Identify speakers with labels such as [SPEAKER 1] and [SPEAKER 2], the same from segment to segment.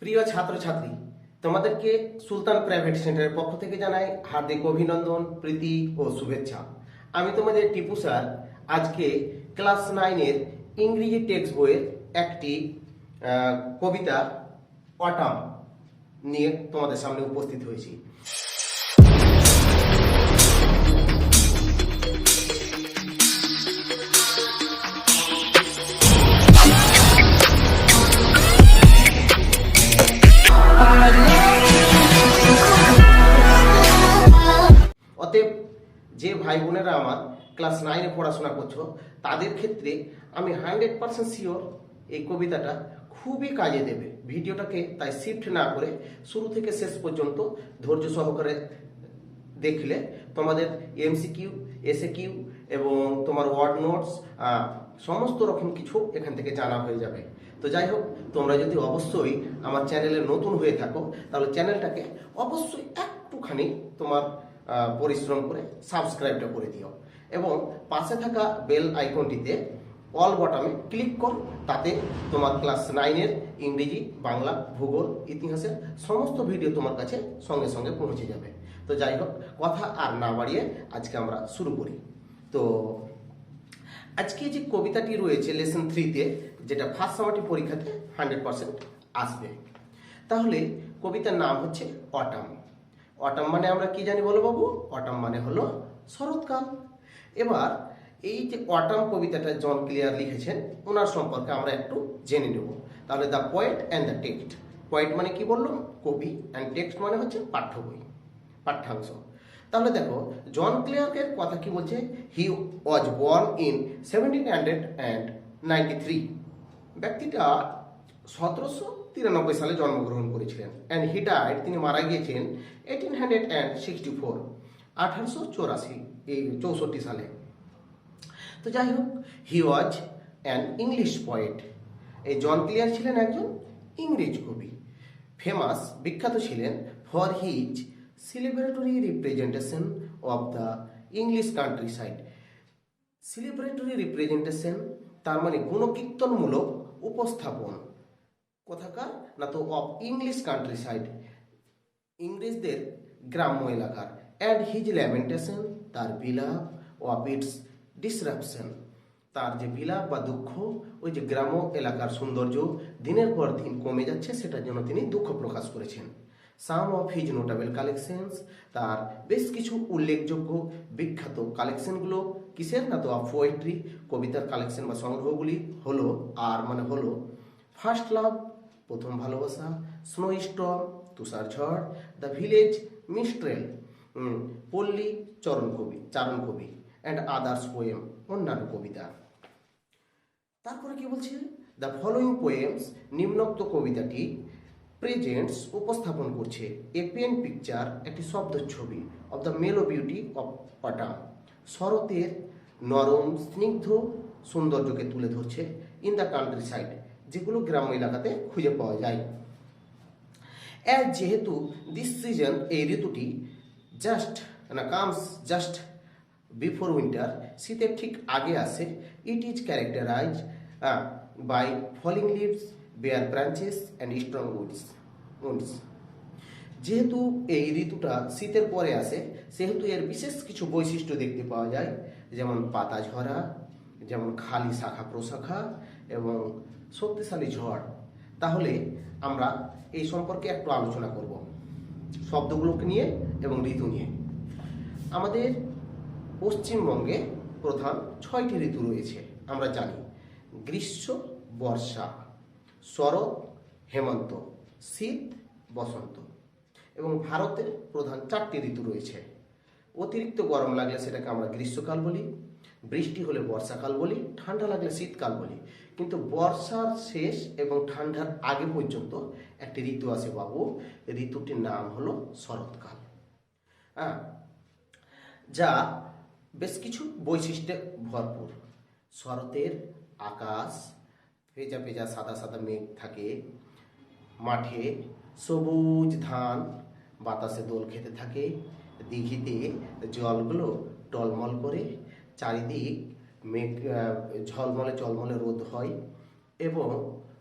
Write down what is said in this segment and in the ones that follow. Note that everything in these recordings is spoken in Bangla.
[SPEAKER 1] প্রিয় ছাত্রছাত্রী, তোমাদেরকে সুলতান প্রাইভেট সেন্টারের পক্ষ থেকে জানাই হার্দিক অভিনন্দন, প্রীতি ও শুভেচ্ছা। আমি তোমাদের টিপু স্যার আজকে ক্লাস 9-এর ইংরেজি টেক্সট বইয়ের একটি কবিতা অটাম নিয়ে তোমাদের সামনে উপস্থিত হয়েছি। অতএব যে ভাই বোনেরা আমার ক্লাস 9-এ পড়াশোনা করছো তাদের ক্ষেত্রে আমি 100% শিওর এই কবিতাটা খুবই কাজে দেবে। ভিডিওটাকে তাই শিফট না করে শুরু থেকে শেষ পর্যন্ত ধৈর্য সহকারে দেখলে তোমাদের এমসিকিউ, এসএকিউ এবং তোমার ওয়ার্ড নোটস সমস্ত রকম কিছু এখান থেকে জানা হয়ে যাবে। তো যাই হোক, তোমরা যদি অবশ্যই আমার চ্যানেলে নতুন হয়ে থাকো তাহলে চ্যানেলটাকে অবশ্যই একটুখানি তোমার পরিশ্রম করে সাবস্ক্রাইবটা করে দিও এবং পাশে থাকা বেল আইকনটিতে অল বটমে ক্লিক কর। তাতে তোমার ক্লাস 9-এর ইংরেজি, বাংলা, ভূগোল, ইতিহাসের সমস্ত ভিডিও তোমার কাছে সঙ্গে সঙ্গে পৌঁছে যাবে। তো যাই হোক, কথা আর না বাড়িয়ে আজকে আমরা শুরু করি। তো আজকে যে কবিতাটি রয়েছে লেসন 3-তে, যেটা ফার্স্ট সামারটি পরীক্ষাতে 100% আসবে, তাহলে কবিতার নাম হচ্ছে অটাম। অটাম মানে আমরা কি জানি বলো বাবু? অটাম মানে হলো শরৎকাল। এবার এই যে অটাম কবিতাটা জন ক্লিয়ার লিখেছেন, ওনার সম্পর্কে আমরা একটু জেনে নেব। তাহলে the poet and the text. Poet মানে কি বললাম? কবি। অ্যান্ড টেক্সট মানে হচ্ছে পাঠ্য বই, পাঠ্যাংশ। তাহলে দেখো জন ক্লিয়ার্কের কথা কি বলছে। হি ওয়াজ বর্ন ইন 1793। ব্যক্তিটা 1793 সালে জন্মগ্রহণ করেছিলেন। অ্যান্ড হি ডাইড, তিনি মারা গিয়েছেন 1864, 1864 সালে। তো যাই হোক, হি ওয়াজ অ্যান ইংলিশ পোয়েট। এই জন ক্লিয়ার ছিলেন একজন ইংরেজ কবি। ফেমাস, বিখ্যাত ছিলেন for his celebratory representation of the English countryside. Celebratory representation তার মানে গুণকীর্তনমূলক উপস্থাপন। কোথাকার না? তো অফ ইংলিশ কান্ট্রি সাইড, ইংরেজদের গ্রাম্য এলাকার। অ্যান্ড হিজ ল্যামেন্টেশন, তার বিলাপ, অফ ইটস ডিসরাপশন, তার যে বিলাপ বা দুঃখ, ওই যে গ্রাম্য এলাকার সৌন্দর্য দিনের পর দিন কমে যাচ্ছে, সেটার জন্য তিনি দুঃখ প্রকাশ করেছেন। সাম অফ হিজ নোটেবল কালেকশনস, তার বেশ কিছু উল্লেখযোগ্য বিখ্যাত কালেকশনগুলো কিসের? না তো অফ পোয়েট্রি, কবিতার কালেকশন বা সংগ্রহগুলি হলো, আর মানে হলো ফার্স্ট লাভ, প্রথম ভালোবাসা, স্নো স্টর্ম, তুষার ঝড়, দ্য ভিলেজ মিস্ট্রেল, পল্লী চারণ কবি, অ্যান্ড আদার্স পোয়েম, অন্যান্য কবিতা। তারপরে কি বলছে? দ্য ফলোয়িং পোয়েমস, নিম্নোক্ত কবিতাটি প্রেজেন্টস, উপস্থাপন করছে এ পেন পিকচার, একটি শব্দ ছবি, অব দ্য মেলো বিউটি অফ অটাম, শরতের নরম স্নিগ্ধ সৌন্দর্যকে তুলে ধরছে, ইন দ্য কান্ট্রি সাইড, যেগুলো গ্রাম্য এলাকাতে খুঁজে পাওয়া যায়। যেহেতু দিস সিজন, এই ঋতুটি কামস জাস্ট বিফোর উইন্টার, শীতের ঠিক আগে আসে। It is characterise by falling leaves, bare branches and strong woods. যেহেতু এই ঋতুটা শীতের পরে আসে, সেহেতু এর বিশেষ কিছু বৈশিষ্ট্য দেখতে পাওয়া যায়, যেমন পাতা ঝরা, যেমন খালি শাখা প্রশাখা এবং শক্তিশালী ঝড়। তাহলে আমরা এই সম্পর্কে একটু আলোচনা করব, শব্দগুলোকে নিয়ে এবং ঋতু নিয়ে। আমাদের পশ্চিমবঙ্গে প্রধান 6টি ঋতু রয়েছে, আমরা জানি। গ্রীষ্ম, বর্ষা, শরৎ, হেমন্ত, শীত, বসন্ত। এবং ভারতের প্রধান 4টি ঋতু রয়েছে। অতিরিক্ত গরম লাগলে সেটাকে আমরা গ্রীষ্মকাল বলি, বৃষ্টি হলে বর্ষাকাল বলি, ঠান্ডা লাগলে শীতকাল বলি। কিন্তু বর্ষার শেষ এবং ঠান্ডার আগে পর্যন্ত একটি ঋতু আছে বাবু, ঋতুটির নাম হলো শরৎকাল। যা বেশ কিছু বৈশিষ্ট্যে ভরপুর। শরতের আকাশ ভেজা ভেজা সাদা সাদা মেঘ থাকে, মাঠে সবুজ ধান বাতাসে দোল খেতে থাকে, দিঘিতে জলগুলো টলমল করে, চারিদিক মেঘ ঝলমলে রোদ হয় এবং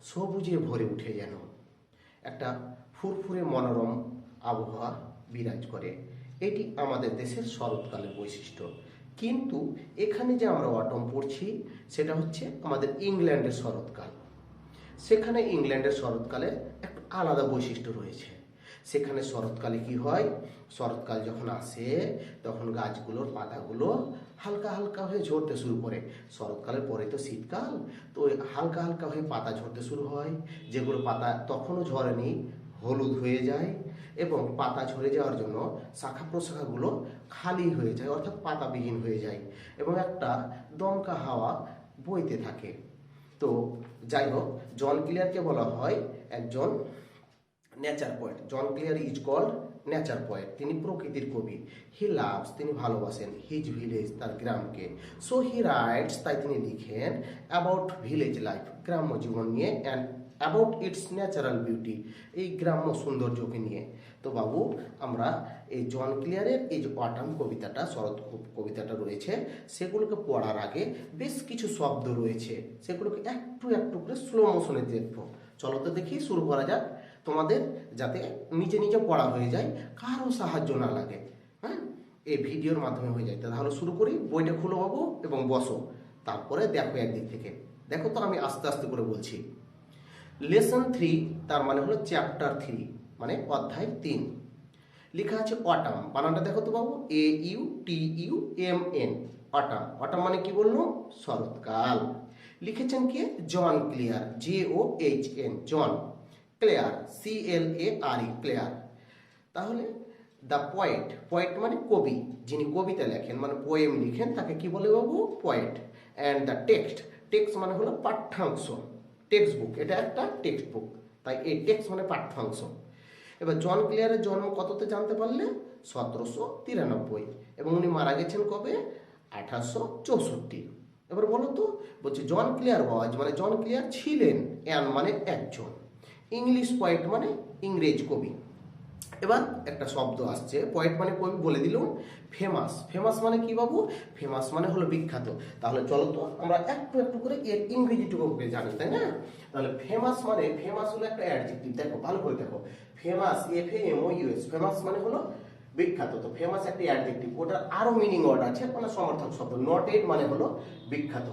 [SPEAKER 1] সবুজে ভরে উঠে যেন। একটা ফুরফুরে মনোরম আবহাওয়া বিরাজ করে। এটি আমাদের দেশের শরৎকালের বৈশিষ্ট্য। কিন্তু এখানে যে আমরা অটম পড়ছি সেটা হচ্ছে আমাদের ইংল্যান্ডের শরৎকাল। সেখানে ইংল্যান্ডের শরৎকালে একটা আলাদা বৈশিষ্ট্য রয়েছে। সেখানে শরৎকালে কি হয়, শরৎকাল যখন আসে তখন গাছগুলোর পাতাগুলো হালকা হালকা হয়ে ঝরতে শুরু করে। শরৎকালের পরে তো শীতকাল, তো ওই হালকা হালকা হয়ে পাতা ঝরতে শুরু হয়। যেগুলো পাতা তখনও ঝরেনি হলুদ হয়ে যায়, এবং পাতা ঝরে যাওয়ার জন্য শাখা প্রশাখাগুলো খালি হয়ে যায়, অর্থাৎ পাতাবিহীন হয়ে যায়, এবং একটা দমকা হাওয়া বইতে থাকে। তো যাই হোক, জন ক্লিয়ারকে বলা হয় একজন nature poet. John Clare is called nature poet. তিনি প্রকৃতির কবি। হি লাভস, তিনি ভালোবাসেন হিজ ভিলেজ, তার গ্রামকে। সো হি রাইটস, তাই তিনি লিখেন অ্যাবাউট ভিলেজ লাইফ, গ্রাম্য জীবন নিয়ে, and about it's natural beauty, এই গ্রাম্য সৌন্দর্যকে নিয়ে। তো বাবু, আমরা এই জন ক্লিয়ারের এই যে অটাম কবিতাটা, শরৎ কবিতাটা রয়েছে, সেগুলোকে পড়ার আগে বেশ কিছু শব্দ রয়েছে, সেগুলোকে একটু একটু করে স্লো মোশনে দেখবো। চলো তো দেখি, শুরু করা যাক। তোমাদের যাতে নিজে নিজে পড়া হয়ে যায়, কারো সাহায্য না লাগে, হ্যাঁ, এই ভিডিওর মাধ্যমে হয়ে যায়। তাহলে শুরু করি। বইটা খুলো বাবু এবং বসো, তারপরে দেখো একদিক থেকে। দেখো তো, আমি আস্তে আস্তে করে বলছি। লেসন 3, তার মানে হলো চ্যাপ্টার 3, মানে অধ্যায় 3। লেখা আছে অটাম। বানানটা দেখো তো বাবু, AUTUMN, অটাম। অটাম মানে কি বললো? শরৎকাল। লিখেছেন কে? John Clare, JOHN, John. Clare, CLARE, Clare. তাহলে দ্য পয়েট, পয়েট মানে কবি, যিনি কবিতা লেখেন মানে পোয়েম লিখেন, তাকে কি বলে বাবু? Poet. And the text, text মানে হলো পাঠ্যাংশ, টেক্সট বুক, এটা একটা টেক্সট বুক, তাই এই টেক্সট মানে পাঠ্যাংশ। এবার জন ক্লিয়ারের জন্ম কততে জানতে পারলে? 1793, এবং উনি মারা গেছেন কবে? 1864। এবার বলো তো, বলছে জন ক্লিয়ার ওয়াজ, মানে জন ক্লিয়ার ছিলেন, অ্যান মানে একজন, ইংলিশ পয়েট মানে ইংরেজ কবি। এবার একটা শব্দ আসছে, পয়েট মানে কবি বলে দিলাম। ফেমাস, ফেমাস মানে কি বাবু? ফেমাস মানে হলো বিখ্যাত। তাহলে চলো তো আমরা একটু একটু করে এর ইংরেজিটুকুকে জানি, তাই না? তাহলে ফেমাস মানে, ফেমাস হলো একটা অ্যাডজেক্টিভ। দেখো ভালো করে দেখো, ফেমাস, FAMOUS, ফেমাস মানে হলো বিখ্যাত। তো ফেমাস একটা অ্যাডজেক্টিভ, ওটার আরো মিনিং ওয়ার্ড আছে, মানে সমর্থক শব্দ। নটেড মানে হলো বিখ্যাত,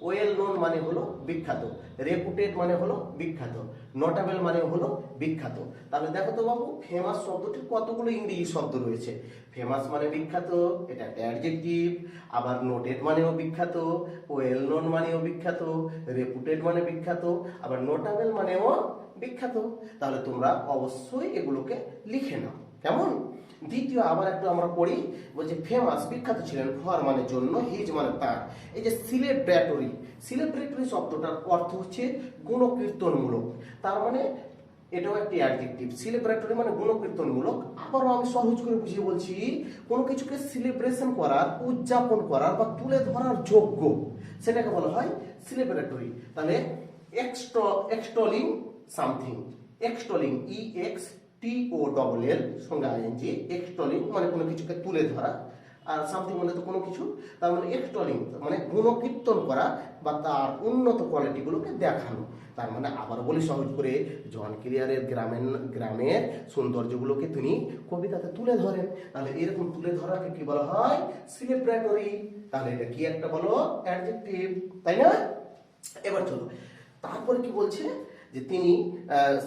[SPEAKER 1] ওয়েল নোন মানে হলো বিখ্যাত, রেপুটেড মানে হলো বিখ্যাত, নোটেবল মানে হলো বিখ্যাত। তাহলে দেখো তো বাবু, ফেমাস শব্দটির কতগুলো ইংরেজি শব্দ রয়েছে। ফেমাস মানে বিখ্যাত, এটা একটা অ্যাডজেক্টিভ। আবার নোটেড মানেও বিখ্যাত, ওয়েল নোন মানেও বিখ্যাত, রেপুটেড মানে বিখ্যাত, আবার নোটেবল মানেও বিখ্যাত। তাহলে তোমরা অবশ্যই এগুলোকে লিখে নাও, কেমন? দ্বিতীয় আবার একটু আমরা পড়ি। বলছে ফেমাস, বিখ্যাত ছিলেন, ফর মানে জন্য, হিজ মানে তার। এই যে সিলেব্রেটরি, সিলেব্রেটরি শব্দটার অর্থ হচ্ছে গুণকীর্তনমূলক। তার মানে এটাও একটি অ্যাডজেক্টিভ। সিলেব্রেটরি মানে গুণকীর্তনমূলক। আবারও আমি সহজ করে বুঝিয়ে বলছি, কোনো কিছুকে সিলেব্রেশন করার, উদযাপন করার বা তুলে ধরার যোগ্য, সেটাকে বলা হয় সিলেব্রেটরি। তাহলে এক্সটলিং সামথিং, এক্সটলিং, EXTOLL সঙ্গে ING, এক্সটলিং মানে কোনো কিছুকে তুলে ধরা, আর সামথিং মানে তো কোনো কিছু। তার মানে এক্সটলিং মানে গুণকীর্তন করা বা তার উন্নত কোয়ালিটিগুলোকে দেখানো। তার মানে আবার বলি সহজ করে, জন ক্লিয়ারের গ্রামের সৌন্দর্যগুলোকে তিনি কবিতাতে তুলে ধরেন। তাহলে এরকম তুলে ধরাকে কি বলা হয়? সিলেব্রেটরি। তাহলে এটা কি একটা বলো? অ্যাডজেক্টিভ, তাই না? এবার চলো, তারপরে কি বলছে যে তিনি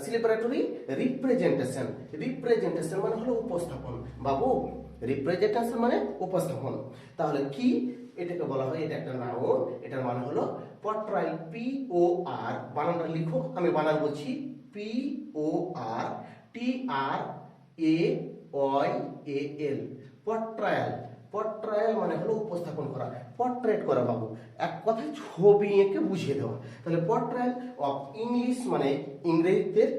[SPEAKER 1] সিলেব্রেটরি রিপ্রেজেন্টেশন, রিপ্রেজেন্টেশন মানে হলো উপস্থাপন। বাবু, রিপ্রেজেন্টেশন মানে উপস্থাপন। তাহলে কি এটাকে বলা হয়? এটা একটা নাউন, এটার মানে হলো পোর্ট্রায়াল, POR, বানানটা লিখো, আমি বানান বলছি, PORTRAYAL, পোর্ট্রায়াল। পোর্ট্রায়াল মানে হলো উপস্থাপন করা, পোর্ট্রেট করা বাবু, এক কথায় ছবি এঁকে বুঝিয়ে দেওয়া। তাহলে পোর্ট্রায়াল অফ ইংলিশ মানে ইংরেজদের,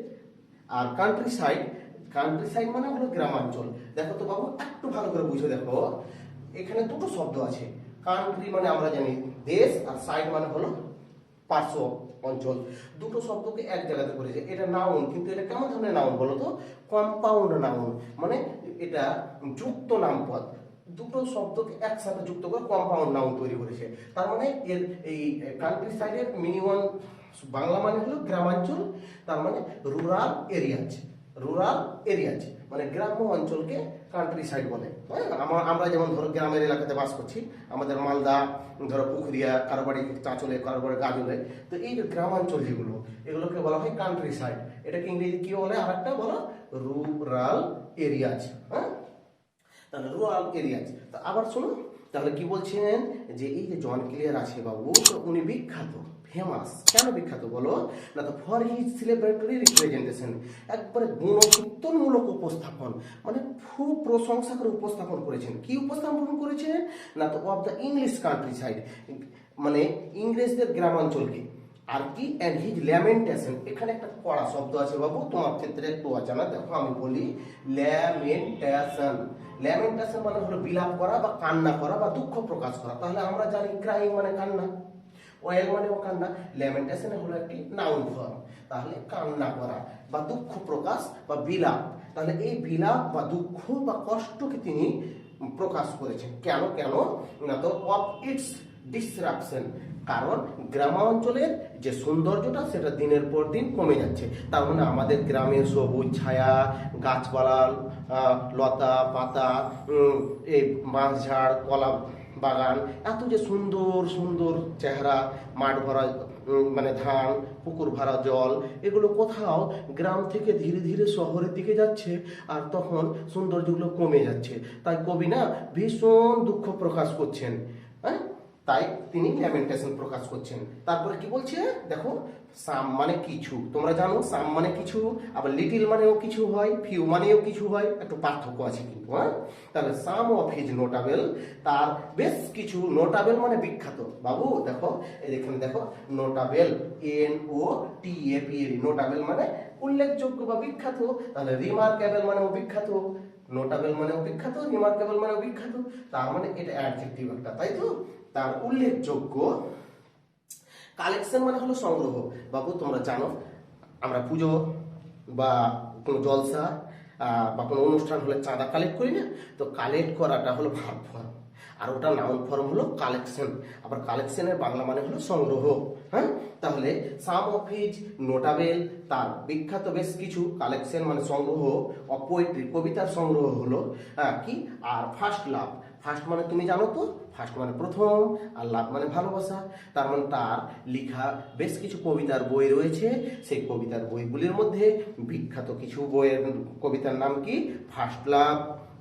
[SPEAKER 1] আর কান্ট্রি সাইড, কান্ট্রি সাইড মানে হলো গ্রামাঞ্চল। দেখো তো বাবু, একটু ভালো করে বুঝে দেখো, এখানে দুটো শব্দ আছে। কান্ট্রি মানে আমরা জানি দেশ, আর সাইড মানে হলো পার্শ্ব অঞ্চল। দুটো শব্দকে এক জায়গাতে করেছে। এটা নাউন, কিন্তু এটা কেমন ধরনের নাউন বলো তো? কম্পাউন্ড নাউন, মানে এটা যুক্ত নামপদ। দুটো শব্দকে একসাথে যুক্ত করে কম্পাউন্ড নাউন তৈরি করেছে। তার মানে এর এই কান্ট্রি সাইডের মিনিমাম বাংলা মানে হলো গ্রামাঞ্চল, তার মানে রুরাল এরিয়াজ। রুরাল এরিয়াজ মানে গ্রাম্য অঞ্চলকে কান্ট্রি সাইড বলে। হ্যাঁ, আমরা যেমন ধরো গ্রামের এলাকাতে বাস করছি, আমাদের মালদা, ধরো পুকুরিয়া, কারো বাড়ি চাঁচলে, কারো বাড়ি গাজলে, তো এই যে গ্রামাঞ্চল যেগুলো, এগুলোকে বলা হয় কান্ট্রি সাইড। এটাকে ইংরেজি কি বলে, আর একটা বলো রুরাল এরিয়াজ। হ্যাঁ, তাহলে রুরাল এরিয়াজ। তা আবার শোনো, তাহলে কি বলছেন যে এই যে জন ক্লিয়ার আছে বাবু, তো উনি বিখ্যাত, ফেমাস। কেন বিখ্যাত বলো না, তো ফর হিজ সিলেব্রেটরি রিপ্রেজেন্টেশন, একবারে গুণকীর্তনমূলক উপস্থাপন, মানে খুব প্রশংসা করে উপস্থাপন করেছেন। কি উপস্থাপন করেছেন না, তো of the English country side, মানে ইংরেজদের গ্রামাঞ্চলকে। আর কি, অ্যান্ড হিজ ল্যামেন্টেশন, এখানে একটা কড়া শব্দ আছে বাবু, তোমার ক্ষেত্রে একটু অজানা, দেখো আমি বলি ল্যামেন্টেশন। ল্যামেন্টেশন মানে হলো বিলাপ করা বা কান্না করা বা দুঃখ প্রকাশ করা। তাহলে আমরা জানি ক্রাইং মানে কান্না, ওয়েল মানে ও কান্না, ল্যামেন্টেশন হলো একটি নাউন ফর্ম। তাহলে কান্না করা বা দুঃখ প্রকাশ বা বিলাপ, তাহলে এই বিলাপ বা দুঃখ বা কষ্টকে তিনি প্রকাশ করেছেন। কেন কেন না, তো অফ ইটস ডিসরাপশন, কারণ গ্রামাঞ্চলের যে সৌন্দর্যটা সেটা দিনের পর দিন কমে যাচ্ছে। তার মানে আমাদের গ্রামের সবুজ ছায়া, গাছপালা, লতা পাতা, এই বাঁশঝাড়, কলা বাগান, এত যে সুন্দর সুন্দর চেহারা, মাঠ ভরা মানে ধান, পুকুর ভরা জল, এগুলো কোথাও গ্রাম থেকে ধীরে ধীরে শহরের দিকে যাচ্ছে, আর তখন সৌন্দর্যগুলো কমে যাচ্ছে। তাই কবি না ভীষণ দুঃখ প্রকাশ করছেন। হ্যাঁ, তাই তিনি ল্যামেন্টেশন প্রকাশ করছেন। তারপরে কি বলছে দেখো, সাম মানে কিছু, তোমরা জানো সাম মানে কিছু, আবার লিটিল মানেও কিছু হয়, ফিউ মানেও কিছু হয়, একটু পার্থক্য আছে কিন্তু। হ্যাঁ, তাহলে সাম অফ হিজ নোটাবেল, তার বেশ কিছু, নোটাবেল মানে বিখ্যাত বাবু। দেখো এখানে দেখো নোটাবেল, NOTABL, নোটাবেল মানে উল্লেখযোগ্য বা বিখ্যাত। তাহলে রিমার্কেবল মানেও বিখ্যাত, নোটাবেল মানেও বিখ্যাত, রিমার্কেবল মানেও বিখ্যাত। তার মানে এটা অ্যাডজেক্টিভ একটা, তাই তো। তার উল্লেখযোগ্য। কালেকশন মানে হলো সংগ্রহ বাবু, তোমরা জানো আমরা পুজো বা কোনো জলসা বা কোনো অনুষ্ঠান হলে চাঁদা কালেক্ট করি না, তো কালেক্ট করাটা হলো ভার্ব ফর্ম, আর ওটা নাউন ফর্ম হলো কালেকশন। আবার কালেকশনের বাংলা মানে হলো সংগ্রহ। হ্যাঁ, তাহলে সাম অফ হিজ নোটাবেল, তার বিখ্যাত বেশ কিছু, কালেকশন মানে সংগ্রহ, অফ পোয়েট্রি কবিতার সংগ্রহ হলো কি, আর ফার্স্ট লাভ, ফার্স্ট মানে তুমি জানো তো, ফার্স্ট মানে প্রথম, আর লাভ মানে ভালোবাসা। তার মানে তার লেখা বেশ কিছু কবিতার বই রয়েছে, সেই কবিতার বইগুলির মধ্যে বিখ্যাত কিছু বইয়ের কবিতার নাম কি, ফার্স্ট লাভ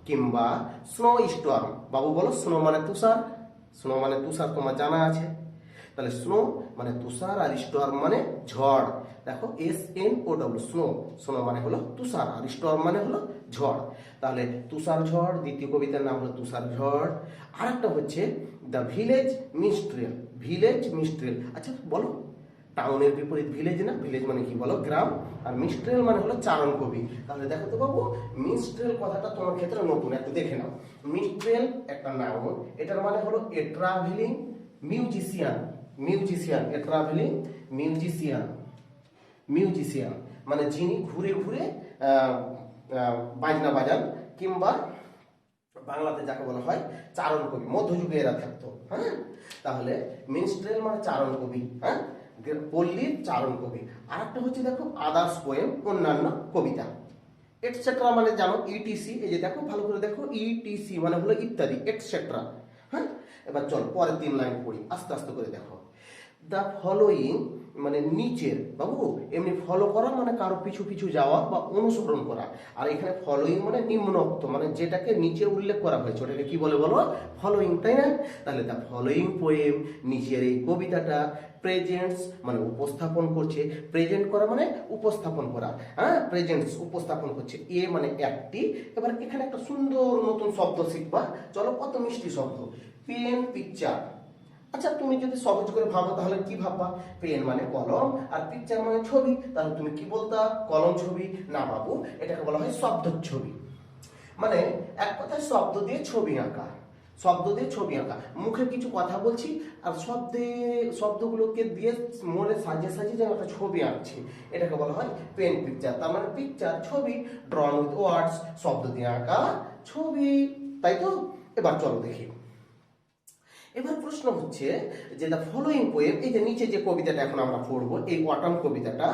[SPEAKER 1] কিংবা স্নো স্টর্ম। বাবু বলো, স্নো মানে তুষার, স্নো মানে তুষার তোমার জানা আছে। তাহলে স্নো মানে তুষার, আর স্টর্ম মানে ঝড়। দেখো SNOW, স্নো, স্নো মানে হলো তুষার, আর স্টর্ম মানে হলো ঝড়। তাহলে তুষার ঝড়, দ্বিতীয় কবিতার নাম হলো তুষার ঝড়। আর একটা হচ্ছে দ্য ভিলেজ মিস্ট্রেল, ভিলেজ মিস্ট্রেল। আচ্ছা বলো, টাউনের বিপরীত ভিলেজ না, ভিলেজ মানে কি বলো, গ্রাম, আর মিস্ট্রেল মানে হলো চারণ কবি। তাহলে দেখো তো বাবু, মিস্ট্রেল কথাটা তোমার ক্ষেত্রে নতুন, একটু দেখে নাও। মিস্ট্রেল একটা নাউন, এটার মানে হলো এ ট্রাভেলিং মিউজিশিয়ান, মিউজিশিয়ান, এ ট্রাভেলিং মিউজিশিয়ান, মিউজিশিয়ান মানে যিনি ঘুরে ঘুরে বাজনা বাজান, কিংবা বাংলাতে যাকে বলা হয় চারণ কবি, মধ্যযুগে এরা থাকতো। হ্যাঁ, তাহলে মিনস্ট্রেল মানে চারণ কবি, হ্যাঁ, পল্লীর চারণ কবি। আর একটা হচ্ছে দেখো আদার্স পোয়েম, অন্যান্য কবিতা, এটসেট্রা মানে জানো ETC, এই যে দেখো ভালো করে দেখো, ETC মানে হলো ইত্যাদি, এটসেট্রা। হ্যাঁ, এবার চল পরের 3 লাইন পড়ি, আস্তে আস্তে করে দেখো। দ্য ফলোয়িং মানে নিচের বাবু, এমনি ফলো করা মানে কারো পিছু পিছু যাওয়া বা অনুসরণ করা, আর এখানে ফলোয়িং মানে নিম্নোক্ত, মানে যেটাকে নিচে উল্লেখ করা হয়েছে ওটাকে কি বলে বলো, ফলোয়িং, তাই না। তাহলে দ্য ফলোয়িং পোয়েম, নিচের এই কবিতাটা, প্রেজেন্টস মানে উপস্থাপন করছে, প্রেজেন্ট করা মানে উপস্থাপন করা, হ্যাঁ, প্রেজেন্টস উপস্থাপন করছে, এ মানে একটি। এবার এখানে একটা সুন্দর নতুন শব্দ শিখবা, চলো, কত মিষ্টি শব্দ, পেন পিকচার। আচ্ছা তুমি যদি সহজ করে ভাবো তাহলে কি ভাববা, পেন মানে কলম, আর পিকচার মানে ছবি, তাহলে তুমি কি বলতা, কলম ছবি না বাবু, এটাকে বলা হয় শব্দ ছবি। মানে এক কথায় শব্দ দিয়ে ছবি আঁকা, শব্দ দিয়ে ছবি আঁকা, মুখে কিছু কথা বলছি আর শব্দগুলোকে দিয়ে মনে সাজিয়ে সাজিয়ে যেন একটা ছবি আঁকছি, এটাকে বলা হয় পেন পিকচার। তার মানে পিকচার ছবি, ড্রন উইথ ওয়ার্ডস, শব্দ দিয়ে আঁকা ছবি, তাই তো। এবার চলো দেখি, এবার প্রশ্ন হচ্ছে যে দ্য ফলোইং পোয়েম, এই যে নিচে যে কবিতাটা এখন আমরা পড়বো, এই অটাম কবিতাটা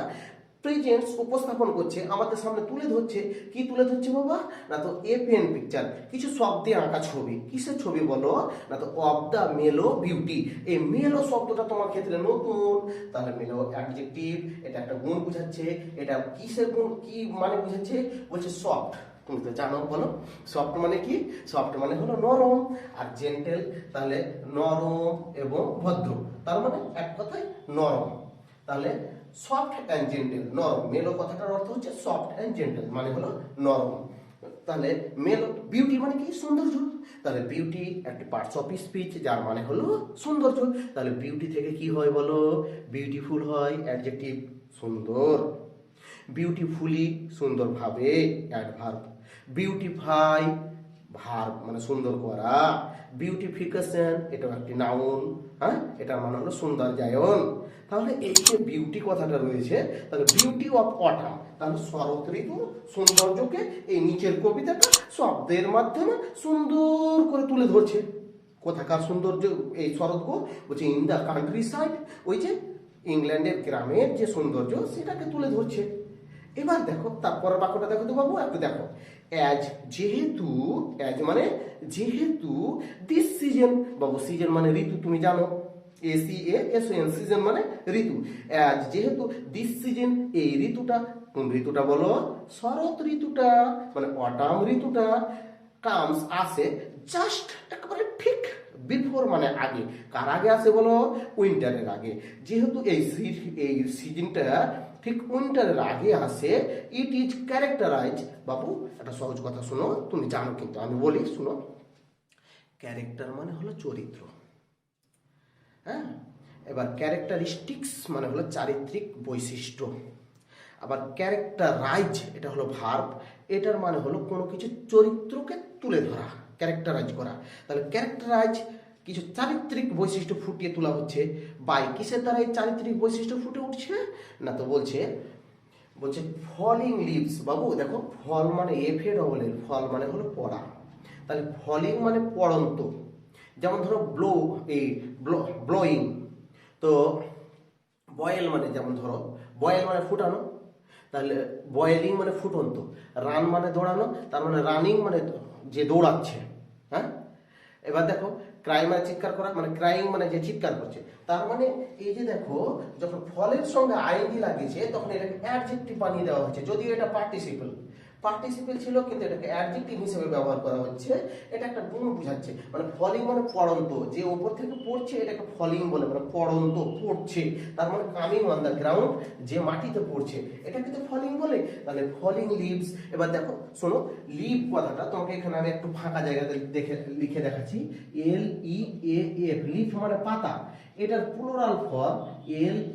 [SPEAKER 1] প্রেজেন্টস উপস্থাপন করছে, আমাদের সামনে তুলে ধরছে। কি তুলে ধরছে বাবা? না তো এ পেন পিকচার, কিছু শব্দে আঁকা ছবি। কিসের ছবি বলো? না তো অফ দ্য মেলো বিউটি। এই মেলো শব্দটা তোমার ক্ষেত্রে নতুন। তাহলে মেলো অ্যাডজেক্টিভ, এটা একটা গুণ বোঝাচ্ছে। এটা কিসের গুণ, কি মানে বোঝাচ্ছে? বলছে সফট। তুমি তো জানো, বলো সফট মানে কি? সফট মানে হলো নরম, আর জেন্টেল তাহলে নরম এবং ভদ্র, তার মানে এক কথায় নরম। তাহলে সফট অ্যান্ড জেন্টেল, নরম। মেলো কথাটার অর্থ হচ্ছে সফট অ্যান্ড জেন্টেল, মানে হলো নরম। তাহলে মেলো বিউটি মানে কি? সৌন্দর্য। তাহলে বিউটি একটি পার্টস অফ স্পিচ, যার মানে হলো সৌন্দর্য। তাহলে বিউটি থেকে কি হয় বলো? বিউটিফুল হয়, অ্যাডজেক্টিভ, সুন্দর। বিউটিফুলি সুন্দরভাবে, অ্যাডভার্ব। বিউটিফাই ভার্ব মানে সুন্দর করা। বিউটিফিকেশন এটাও একটি নাউন, হ্যাঁ, এটার মানে হলো সৌন্দর্যায়ন। তাহলে এই যে বিউটি কথাটা রয়েছে, তাহলে বিউটি অফ অটাম, তাহলে শরৎ ঋতুর সৌন্দর্যকে এই নিচের কবিতাটা শব্দের মাধ্যমে সুন্দর করে তুলে ধরছে। কোথাকার সৌন্দর্য এই শরৎ গো? বলছে ইন দ্য কান্ট্রি সাইড, ওই যে ইংল্যান্ডের গ্রামের যে সৌন্দর্য সেটাকে তুলে ধরছে। এবার দেখো তারপর বাক্যটা দেখো তো বাবু, একটু দেখো। অ্যাজ, যেহেতু, অ্যাজ মানে যেহেতু, দিস সিজন, বাবু সিজন মানে ঋতু, তুমি জানো, ACASON, সিজন মানে ঋতু। অ্যাজ যেহেতু, দিস সিজন এই ঋতুটা, কোন ঋতুটা বলো? শরৎ ঋতুটা, মানে অটাম ঋতুটা। কামস আসে, জাস্ট একেবারে ঠিক, বিফোর মানে আগে। কার আগে আসে বলো? উইন্টারের আগে। যেহেতু এই সিজনটা ঠিক উইন্টারের আগে আসে, ইট ইজ ক্যারেক্টারাইজ। বাবু একটা সহজ কথা শোনো, তুমি জানো কিন্তু আমি বলি, শুনো। ক্যারেক্টার মানে হলো চরিত্র, হ্যাঁ। এবার ক্যারেক্টারিস্টিক্স মানে হলো চারিত্রিক বৈশিষ্ট্য। আবার ক্যারেক্টারাইজ এটা হলো ভার্ব, এটার মানে হলো কোনো কিছু চরিত্রকে তুলে ধরা, ক্যারেক্টারাইজ করা। তাহলে ক্যারেক্টারাইজ কিছু চারিত্রিক বৈশিষ্ট্য ফুটিয়ে তোলা হচ্ছে। বাই, কিসের দ্বারা এই চারিত্রিক বৈশিষ্ট্য ফুটে উঠছে? না তো বলছে ফলিং লিভস। বাবু দেখো, ফল মানে FALL, ফল মানে হলো পড়া। তাহলে ফলিং মানে পড়ন্ত। যেমন ধরো ব্লোয়িং। তো বয়েল মানে, যেমন ধরো বয়েল মানে ফুটানো, তাহলে বয়েলিং মানে ফুটন্ত। রান মানে দৌড়ানো, তার মানে রানিং মানে যে দৌড়াচ্ছে, হ্যাঁ। এবার দেখো ক্রাই মানে চিৎকার করা, মানে ক্রাইং মানে যে চিৎকার করছে। তার মানে এই যে দেখো, যখন ফলের সঙ্গে আইএনজি লাগিয়েছে তখন এটাকে অ্যাডজেক্টিভ বানিয়ে দেওয়া হচ্ছে, যদিও এটা পার্টিসিপেল ছিল, কিন্তু এটাকে অ্যাডজেক্টিভ হিসেবে ব্যবহার করা হচ্ছে। এটা একটা গুণ বোঝাচ্ছে, মানে ফলিং মানে পড়ন্ত, যে উপর থেকে পড়ছে এটাকে ফলিং বলে, মানে পড়ন্ত, পড়ছে। তার মানে কামিং অন দ্য গ্রাউন্ড, যে মাটিতে পড়ছে এটাকে তো ফলিং বলে। তাহলে ফলিং লিভস। এবার দেখো শোনো, লিভ কথাটা তোমাকে এখানে আমি একটু ফাঁকা জায়গাতে লিখে দেখাচ্ছি। LEAF, লিফ মানে পাতা। এটার প্লুরাল ফর্ম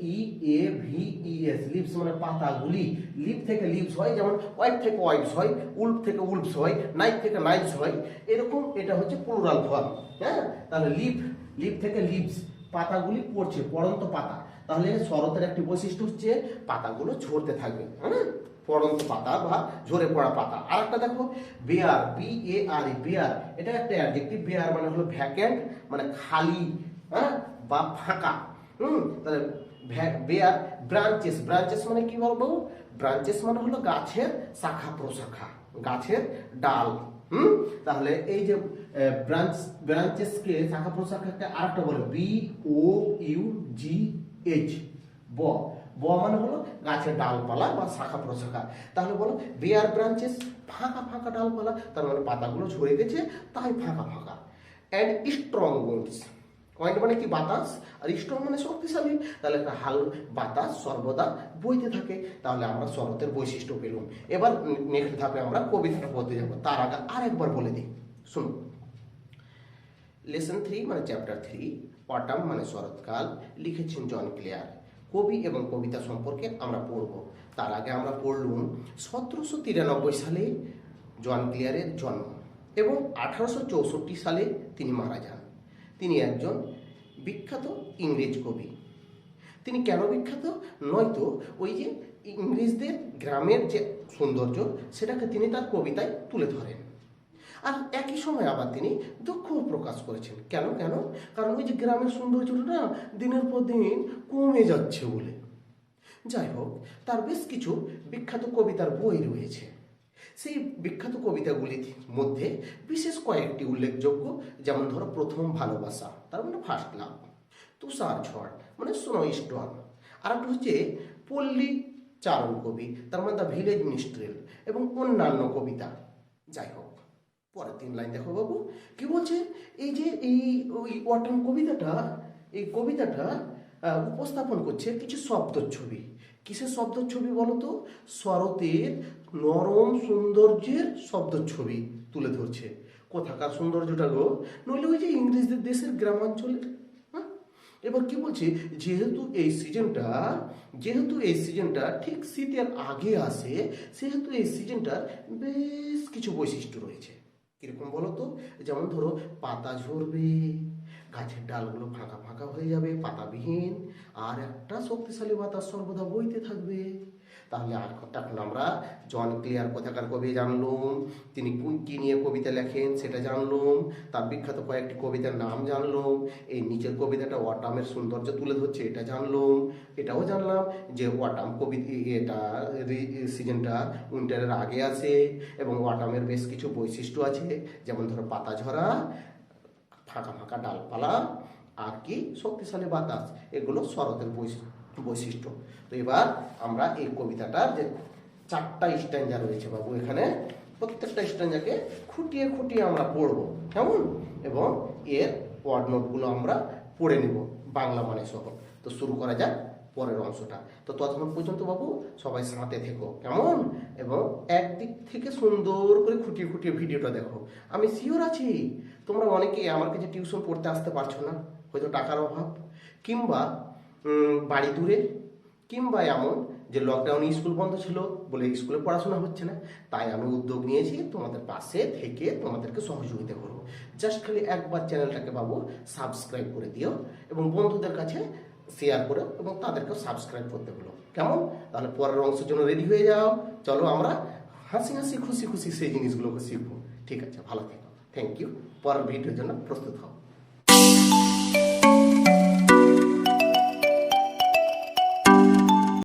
[SPEAKER 1] LEAVES, লিভস মানে পাতাগুলি। লিভ থেকে লিভস হয়, যেমন ওয়াইফ থেকে ওয়াইফস হয়, উল্ফ থেকে উল্ফস হয়, নাইফ থেকে নাইফস হয়, এরকম এটা হচ্ছে প্লুরাল ফর্ম, হ্যাঁ। তাহলে লিভ থেকে লিভস, পাতাগুলি পড়ছে, পড়ন্ত পাতা। তাহলে শরতের একটি বৈশিষ্ট্য হচ্ছে পাতাগুলো ঝরতে থাকবে, হ্যাঁ, পড়ন্ত পাতা বা ঝরে পড়া পাতা। আর একটা দেখো বেয়ার, BARE, বেয়ার, এটা একটা অ্যাডজেক্টিভ। বেয়ার মানে হলো ভ্যাকেন্ট, মানে খালি, হ্যাঁ, বা ফাঁকা। তাহলে বেয়ার। ব্রাঞ্চেস মানে কি বলবো? ব্রাঞ্চেস মানে হলো গাছের শাখা প্রশাখা, গাছের ডাল। তাহলে এই যে ব্রাঞ্চেসকে, শাখা প্রশাখাকে আরেকটা বলে BOUGH, মানে হলো গাছের ডালপালা বা শাখা প্রশাখা। তাহলে বলো বেয়ার ব্রাঞ্চেস, ফাঁকা ফাঁকা ডালপালা, তার মানে পাতাগুলো ঝরে গেছে তাই ফাঁকা ফাঁকা। অ্যান্ড স্ট্রং উইন্ডস, ওয়াইন্ড মানে কি? বাতাস, আর স্ট্রং মানে শক্তিশালী। তাহলে একটা বাতাস সর্বদা বইতে থাকে। তাহলে আমরা শরতের বৈশিষ্ট্য পেলাম। এবার নেক্সট ধাপে আমরা কবিতাটা বলতে যাবো, তার আগে আরেকবার বলে দিই, শুনুন। লেসন 3 মানে চ্যাপ্টার 3, অটাম মানে শরৎকাল, লিখেছেন জন ক্লেয়ার। কবি এবং কবিতা সম্পর্কে আমরা পড়ব। তার আগে আমরা পড়লুম 1793 সালে জন ক্লেয়ারের জন্ম এবং 1864 সালে তিনি মারা যান। তিনি একজন বিখ্যাত ইংরেজ কবি। তিনি কেন বিখ্যাত? নয়তো ওই যে ইংরেজদের গ্রামের যে সৌন্দর্য সেটাকে তিনি তার কবিতায় তুলে ধরেন। আর একই সময় আবার তিনি দুঃখও প্রকাশ করেছেন। কেন কেন? কারণ ওই যে গ্রামের সৌন্দর্যটা না দিনের পর দিন কমে যাচ্ছে বলে। যাই হোক, তার বেশ কিছু বিখ্যাত কবিতার বই রয়েছে। সেই বিখ্যাত কবিতাগুলির মধ্যে বিশেষ কয়েকটি উল্লেখযোগ্য, যেমন ধরো প্রথম ভালোবাসা, তার মানে ফার্স্ট লাভ, তুষার ঝড় মানে স্নো স্টর্ম, আর একটা হচ্ছে পল্লী চারণ কবি, তার মানে দ্য ভিলেজ মিস্ট্রেল, এবং অন্যান্য কবিতা। যাই হোক, পরের 3 লাইন দেখো বাবু কি বলছে। এই যে ওই অটম কবিতাটা, এই কবিতাটা উপস্থাপন করছে কিছু শব্দের ছবি। কিসের শব্দের ছবি বলো তো? শরতের নরম সৌন্দর্যের শব্দের ছবি তুলে ধরছে। কোথাকার সৌন্দর্যটা গো? নইলে ওই যে ইংরেজদের দেশের গ্রামাঞ্চলের। হ্যাঁ, এবার কি বলছে, যেহেতু এই সিজনটা ঠিক শীতের আগে আসে, সেহেতু এই সিজনটার বেশ কিছু বৈশিষ্ট্য রয়েছে। কিরকম বলো তো? যেমন ধরো, পাতা ঝরবে, গাছের ডালগুলো ফাঁকা ফাঁকা হয়ে যাবে, পাতাবিহীন, আর একটা শক্তিশালী বাতাস সর্বদা বইতে থাকবে। তাহলে এখন আমরা জন ক্লিয়ার কোথাকার কবি জানলুম, তিনি কি নিয়ে কবিতা লেখেন সেটা জানলুম, তার বিখ্যাত কয়েকটি কবিতার নাম জানলুম, এই নিচের কবিতাটা ওয়াটামের সৌন্দর্য তুলে ধরছে এটা জানলুম, এটাও জানলাম যে ওয়াটাম এটা সিজনটা উইন্টারের আগে আসে এবং ওয়াটামের বেশ কিছু বৈশিষ্ট্য আছে, যেমন ধরো পাতা ঝরা, ফাঁকা ফাঁকা ডালপালা, আর কি শক্তিশালী বাতাস, এগুলো শরতের বৈশিষ্ট্য। তো এবার আমরা এই কবিতাটার যে 4টা স্ট্যাঞ্জা রয়েছে বাবু, এখানে প্রত্যেকটা স্ট্যাঞ্জাকে খুঁটিয়ে খুঁটিয়ে আমরা পড়ব, কেমন? এবং এর ওয়ার্ড নোটগুলো আমরা পড়ে নিব বাংলা মানে সহ। তো শুরু করা যাক পরের অংশটা। তো ততক্ষণ পর্যন্ত বাবু সবাই সাথে থেকো, কেমন? এবং একদিক থেকে সুন্দর করে খুঁটিয়ে খুঁটিয়ে ভিডিওটা দেখো। আমি শিওর আছি তোমরা অনেকেই আমার কাছে টিউশন পড়তে আসতে পারছো না, হয়তো টাকার অভাব, কিংবা বাড়ি দূরে, কিংবা এমন যে লকডাউনে স্কুল বন্ধ ছিল বলে স্কুলে পড়াশোনা হচ্ছে না। তাই আমি উদ্যোগ নিয়েছি তোমাদের পাশে থেকে তোমাদেরকে সহযোগিতা করবো। জাস্ট খালি একবার চ্যানেলটাকে বাবু সাবস্ক্রাইব করে দিও এবং বন্ধুদের কাছে শেয়ার করো এবং তাদেরকেও সাবস্ক্রাইব করতে বলো, কেমন? তাহলে পরের অংশের জন্য রেডি হয়ে যাও। চলো আমরা হাসি হাসি খুশি খুশি সেই জিনিসগুলোকে শিখবো। ঠিক আছে, ভালো থেকো, থ্যাংক ইউ। পরের ভিডিওর জন্য প্রস্তুত হও।